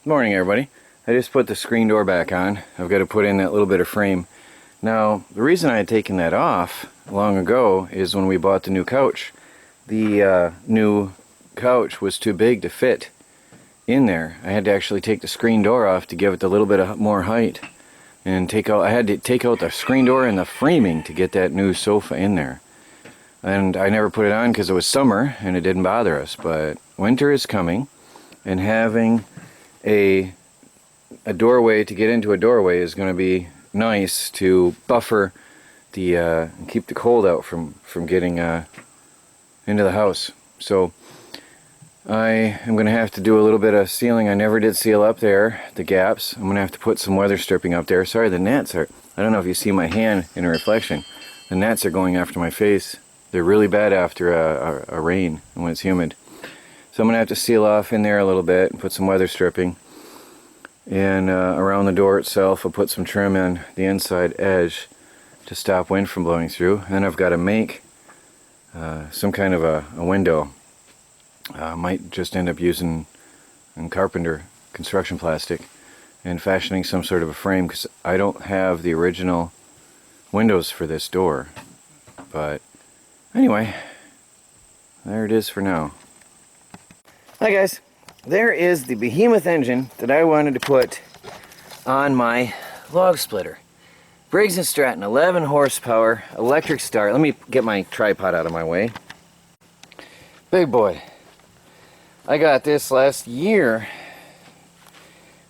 Good morning, everybody. I just put the screen door back on. I've got to put in that little bit of frame. Now, the reason I had taken that off long ago is when we bought the new couch. The new couch was too big to fit in there. I had to actually take the screen door off to give it a little bit of more height. And I had to take out the screen door and the framing to get that new sofa in there. And I never put it on because it was summer and it didn't bother us. But winter is coming, and having a doorway to get into a doorway is going to be nice to buffer the keep the cold out from getting into the house. So I am going to have to do a little bit of sealing. I never did seal up there the gaps. I'm going to have to put some weather stripping up there. Sorry, the gnats are, I don't know if you see my hand in a reflection. The gnats are going after my face. They're really bad after a rain and when it's humid. So I'm going to have to seal off in there a little bit and put some weather stripping. And around the door itself, I'll put some trim in the inside edge to stop wind from blowing through. And then I've got to make some kind of a window. I might just end up using carpenter construction plastic and fashioning some sort of a frame, because I don't have the original windows for this door. But anyway, there it is for now. Hi guys, there is the behemoth engine that I wanted to put on my log splitter. Briggs and Stratton, 11 horsepower, electric start. Let me get my tripod out of my way. Big boy. I got this last year.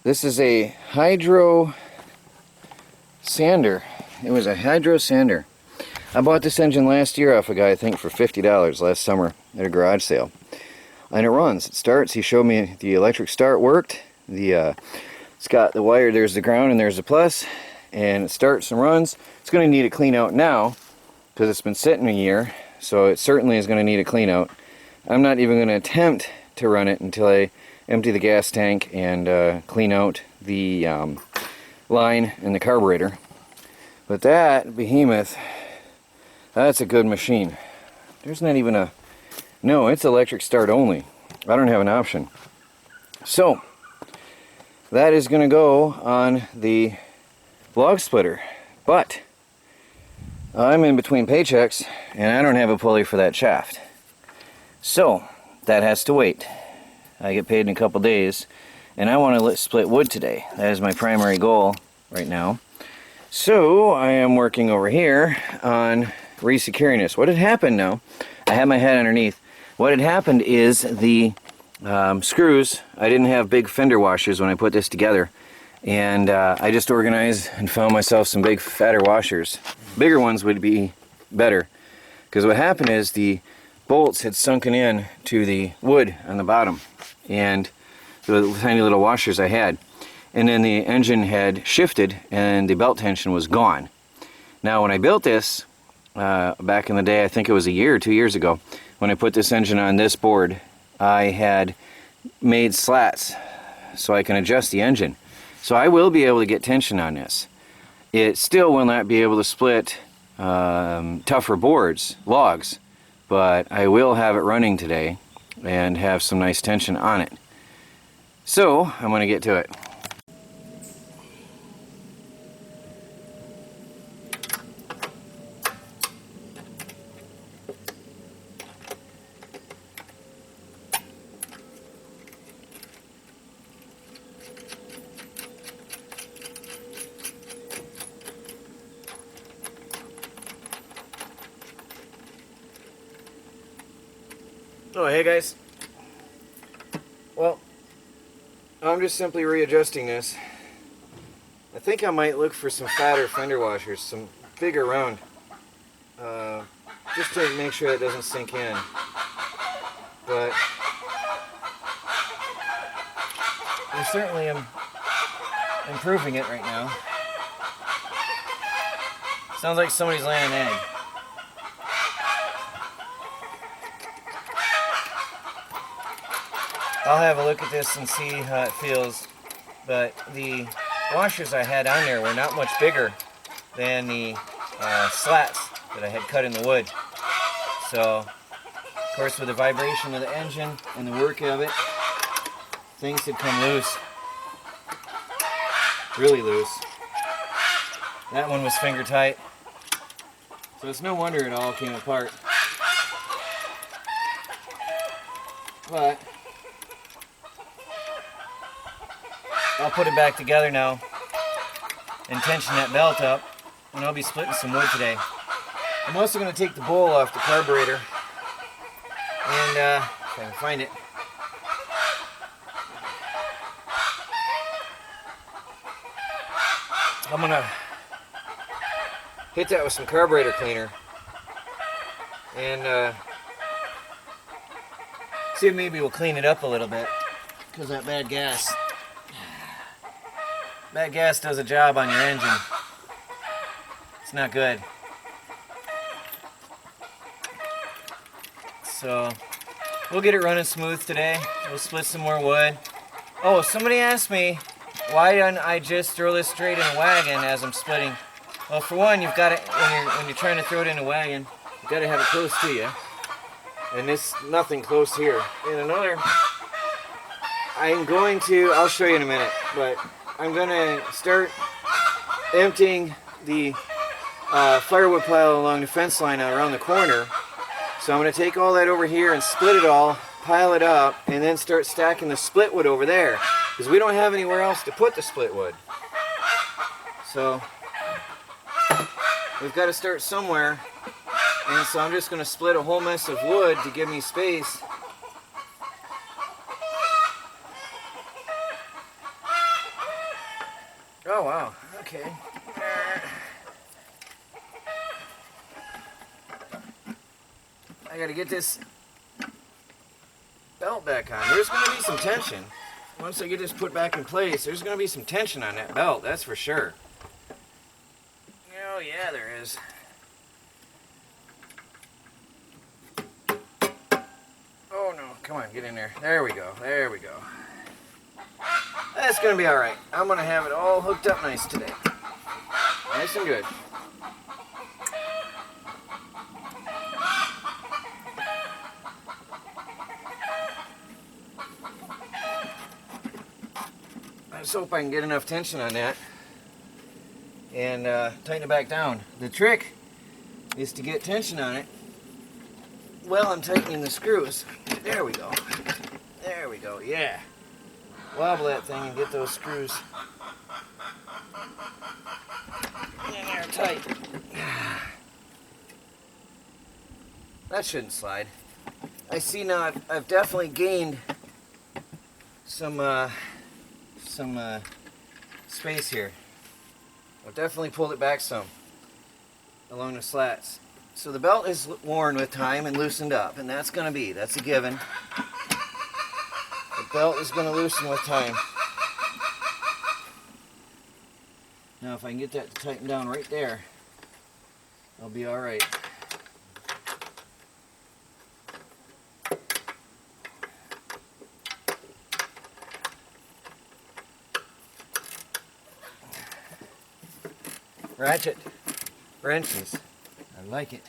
This is a hydro sander. It was a hydro sander. I bought this engine last year off a guy, I think, for $50 last summer at a garage sale. And it runs, it starts. He showed me the electric start worked. It's got the wire, there's the ground and there's the plus, and it starts and runs. It's going to need a clean out now because it's been sitting a year, so it certainly is going to need a clean out. I'm not even going to attempt to run it until I empty the gas tank and clean out the line and the carburetor. But that behemoth, that's a good machine. There's not even a... No, it's electric start only. I don't have an option. So, that is going to go on the log splitter. But, I'm in between paychecks, and I don't have a pulley for that shaft. So, that has to wait. I get paid in a couple days, and I want to split wood today. That is my primary goal right now. So, I am working over here on re-securing this. What had happened now, I had my head underneath. What had happened is the screws, I didn't have big fender washers when I put this together, and I just organized and found myself some big fatter washers. Bigger ones would be better, because what happened is the bolts had sunken in to the wood on the bottom, and the tiny little washers I had, and then the engine had shifted and the belt tension was gone. Now when I built this back in the day, I think it was a year or 2 years ago, when I put this engine on this board, I had made slats so I can adjust the engine. So I will be able to get tension on this. It still will not be able to split tougher boards, logs, but I will have it running today and have some nice tension on it. So I'm going to get to it. Oh, hey guys. Well, I'm just simply readjusting this. I think I might look for some fatter fender washers, some bigger round, just to make sure it doesn't sink in. But I certainly am improving it right now. Sounds like somebody's laying an egg. I'll have a look at this and see how it feels, but the washers I had on there were not much bigger than the slats that I had cut in the wood. So, of course, with the vibration of the engine and the work of it, things had come loose. really loose. That one was finger tight. So it's no wonder it all came apart. But I'll put it back together now and tension that belt up, and I'll be splitting some wood today. I'm also going to take the bowl off the carburetor, and if I can find it. I'm going to hit that with some carburetor cleaner and see if maybe we'll clean it up a little bit, because that bad gas does a job on your engine. It's not good. So we'll get it running smooth today. We'll split some more wood. Oh, somebody asked me why don't I just throw this straight in a wagon as I'm splitting. Well, for one, you've got to, when you're trying to throw it in a wagon, you've got to have it close to you. And there's nothing close here. And another, I'll show you in a minute, but I'm going to start emptying the firewood pile along the fence line around the corner. So I'm going to take all that over here and split it all, pile it up, and then start stacking the split wood over there. Because we don't have anywhere else to put the split wood. So we've got to start somewhere. And so I'm just going to split a whole mess of wood to give me space. Oh wow, okay. I gotta get this belt back on. There's gonna be some tension. Once I get this put back in place, there's gonna be some tension on that belt, that's for sure. Oh yeah, there is. Oh no, come on, get in there. There we go, there we go. That's gonna be alright. I'm gonna have it all hooked up nice today. Nice and good. I just hope I can get enough tension on that and tighten it back down. The trick is to get tension on it while I'm tightening the screws. There we go. There we go, yeah. Wobble that thing and get those screws in there tight. That shouldn't slide. I see now I've definitely gained some space here. I've definitely pulled it back some along the slats. So the belt is worn with time and loosened up, and that's a given. The belt is going to loosen with time. Now if I can get that to tighten down right there, I'll be alright. Ratchet wrenches. I like it.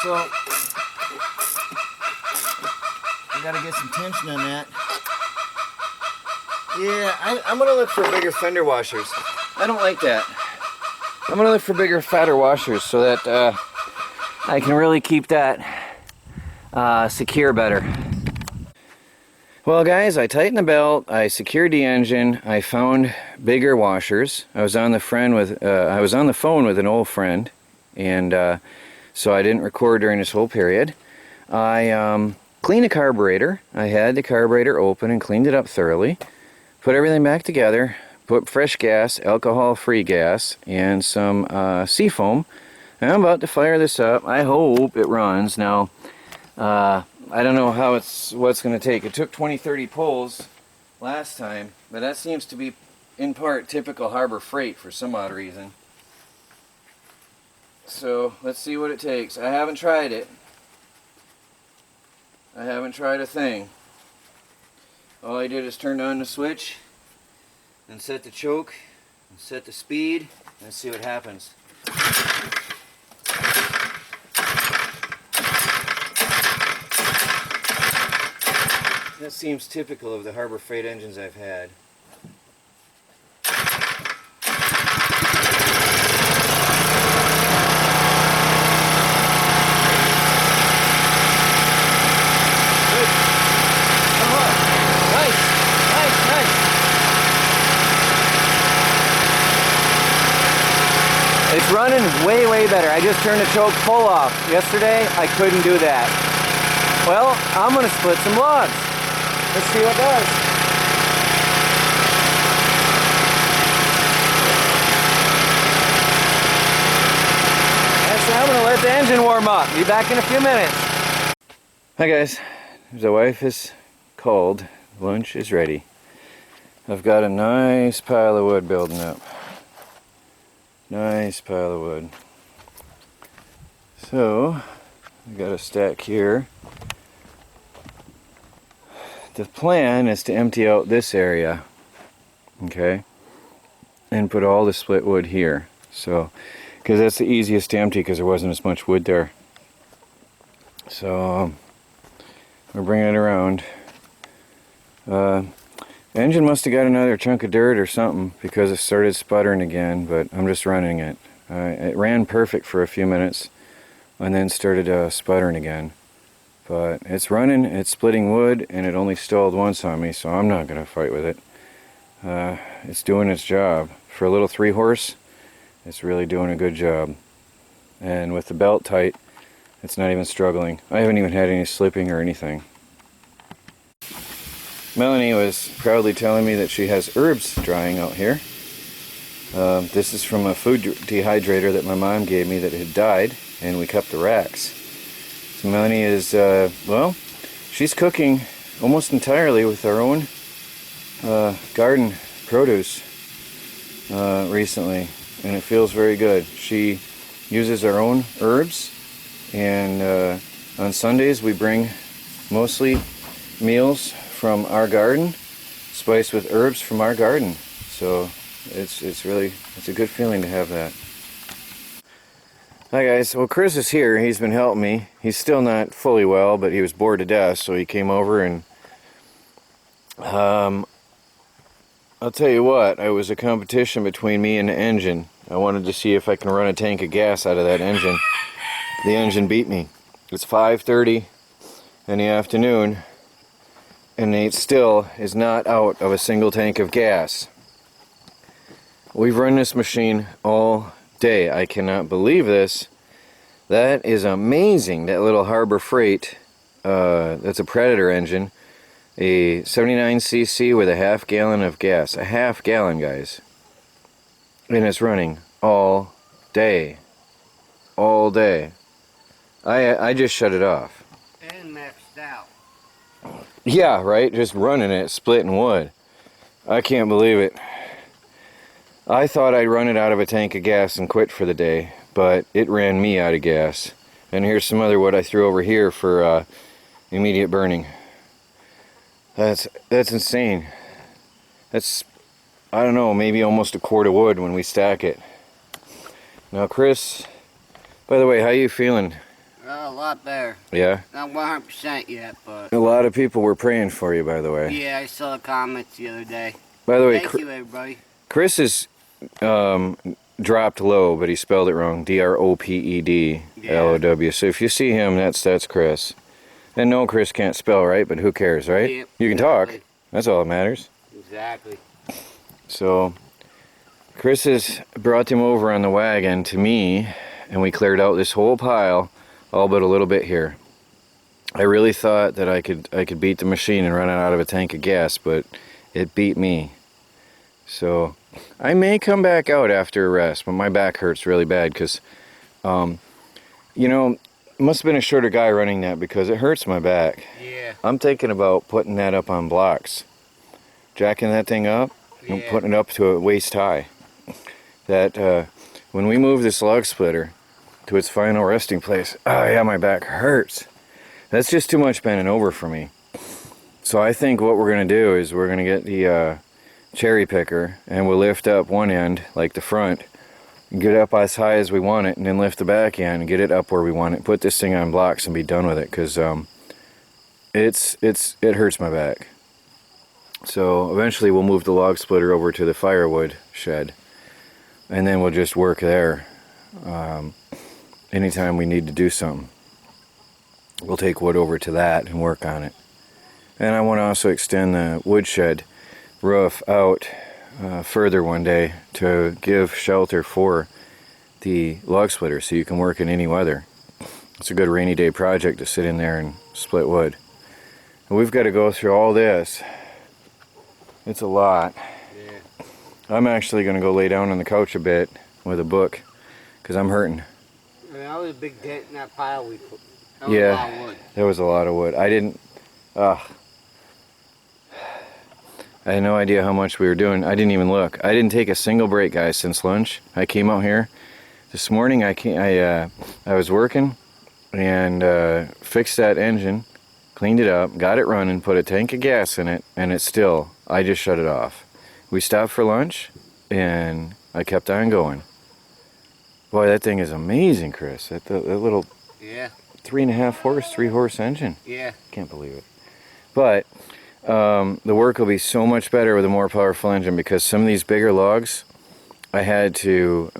So I gotta get some tension on that. Yeah, I'm gonna look for bigger fender washers. I don't like that. I'm gonna look for bigger, fatter washers so that I can really keep that secure better. Well guys, I tightened the belt, I secured the engine, I found bigger washers. I was on the phone with an old friend, and so I didn't record during this whole period. I cleaned the carburetor. I had the carburetor open and cleaned it up thoroughly. Put everything back together, put fresh gas, alcohol-free gas, and some seafoam. And I'm about to fire this up. I hope it runs. Now, I don't know what's going to take. It took 20-30 pulls last time, but that seems to be, in part, typical Harbor Freight for some odd reason. So, let's see what it takes. I haven't tried it. I haven't tried a thing. All I did is turn on the switch and set the choke and set the speed and see what happens. That seems typical of the Harbor Freight engines I've had. It's running way better. I just turned the choke full off. Yesterday, I couldn't do that. Well, I'm going to split some logs. Let's see what it does. I'm going to let the engine warm up. Be back in a few minutes. Hi guys. The wife is called. Lunch is ready. I've got a nice pile of wood building up. Nice pile of wood. So, we got a stack here. The plan is to empty out this area, okay, and put all the split wood here. So, because that's the easiest to empty because there wasn't as much wood there. So, we're bringing it around. The engine must have got another chunk of dirt or something because it started sputtering again, but I'm just running it. It ran perfect for a few minutes and then started sputtering again. But it's running, it's splitting wood, and it only stalled once on me, so I'm not going to fight with it. It's doing its job. For a little 3-horse, it's really doing a good job. And with the belt tight, it's not even struggling. I haven't even had any slipping or anything. Melanie was proudly telling me that she has herbs drying out here. This is from a food dehydrator that my mom gave me that had died, and we kept the racks. So Melanie is, well, she's cooking almost entirely with our own garden produce recently, and it feels very good. She uses our own herbs, and on Sundays we bring mostly meals from our garden, spiced with herbs from our garden. So it's a good feeling to have that. Hi guys, well Chris is here. He's been helping me. He's still not fully well, but he was bored to death, so he came over and I'll tell you what, it was a competition between me and the engine. I wanted to see if I can run a tank of gas out of that engine. The engine beat me. It's 5:30 in the afternoon, and it still is not out of a single tank of gas. We've run this machine all day. I cannot believe this. That is amazing. That little Harbor Freight, that's a Predator engine, a 79cc with a half gallon of gas. A half gallon, guys. And it's running all day. All day. I just shut it off. And maxed out. Yeah, right? Just running it, splitting wood. I can't believe it. I thought I'd run it out of a tank of gas and quit for the day, but it ran me out of gas. And here's some other wood I threw over here for immediate burning. That's insane. That's, I don't know, maybe almost a quart of wood when we stack it. Now Chris, by the way, how you feeling? A lot better. Yeah? Not 100% yet, but... A lot of people were praying for you, by the way. Yeah, I saw the comments the other day. By the way, Thank you, everybody. Chris is dropped low, but he spelled it wrong. D-R-O-P-E-D L-O-W. So if you see him, that's Chris. And no, Chris can't spell, right? But who cares, right? Yep, you can exactly. talk. That's all that matters. Exactly. So Chris has brought him over on the wagon to me, and we cleared out this whole pile, all but a little bit here. I really thought that I could beat the machine and run it out of a tank of gas, but it beat me. So I may come back out after a rest, but my back hurts really bad because, you know, must have been a shorter guy running that because it hurts my back. Yeah. I'm thinking about putting that up on blocks, jacking that thing up and putting it up to a waist high. That when we move this log splitter to its final resting place, oh yeah, my back hurts. That's just too much bending over for me. So I think what we're going to do is we're going to get the cherry picker, and we'll lift up one end, like the front, get it up as high as we want it, and then lift the back end and get it up where we want it. Put this thing on blocks and be done with it, because it hurts my back. So eventually we'll move the log splitter over to the firewood shed, and then we'll just work there. Anytime we need to do something, we'll take wood over to that and work on it. And I want to also extend the woodshed roof out further one day to give shelter for the log splitter, so you can work in any weather. It's a good rainy day project to sit in there and split wood. And we've got to go through all this. It's a lot. Yeah. I'm actually going to go lay down on the couch a bit with a book, because I'm hurting. I mean, that was a big dent in that pile we put. That was Yeah, a lot of wood. there was a lot of wood. I had no idea how much we were doing. I didn't even look. I didn't take a single break, guys, since lunch. I came out here this morning. I was working and fixed that engine, cleaned it up, got it running, put a tank of gas in it, and I just shut it off. We stopped for lunch, and I kept on going. Boy, that thing is amazing, Chris. That little Yeah. 3.5 horse engine. Yeah. Can't believe it. But the work will be so much better with a more powerful engine, because some of these bigger logs, I had to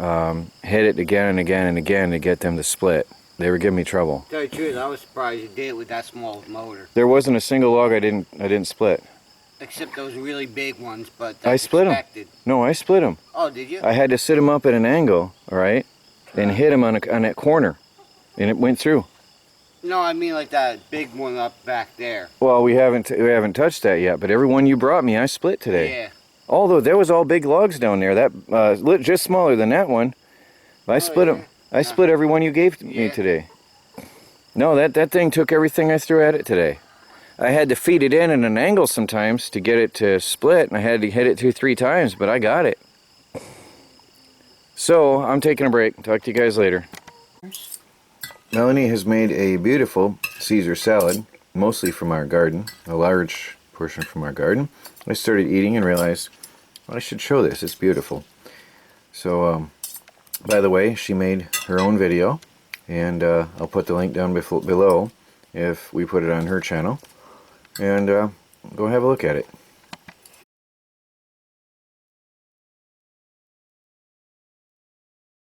hit it again and again and again to get them to split. They were giving me trouble. To tell you the truth, I was surprised you did it with that small motor. There wasn't a single log I didn't split. Except those really big ones, but that's I split expected. them. No, I split them. Oh, did you? I had to sit them up at an angle, all right, and hit them on that corner, and it went through. No, I mean like that big one up back there. Well, we haven't touched that yet, but every one you brought me, I split today. Yeah. Although there was all big logs down there, that just smaller than that one. I split them. I split every one you gave me today. No, that thing took everything I threw at it today. I had to feed it in at an angle sometimes to get it to split, and I had to hit it 2-3 times, but I got it. So I'm taking a break. Talk to you guys later. Melanie has made a beautiful Caesar salad, mostly from our garden, a large portion from our garden. I started eating and realized, well, I should show this. It's beautiful. So, by the way, she made her own video, and I'll put the link down below if we put it on her channel, and go have a look at it.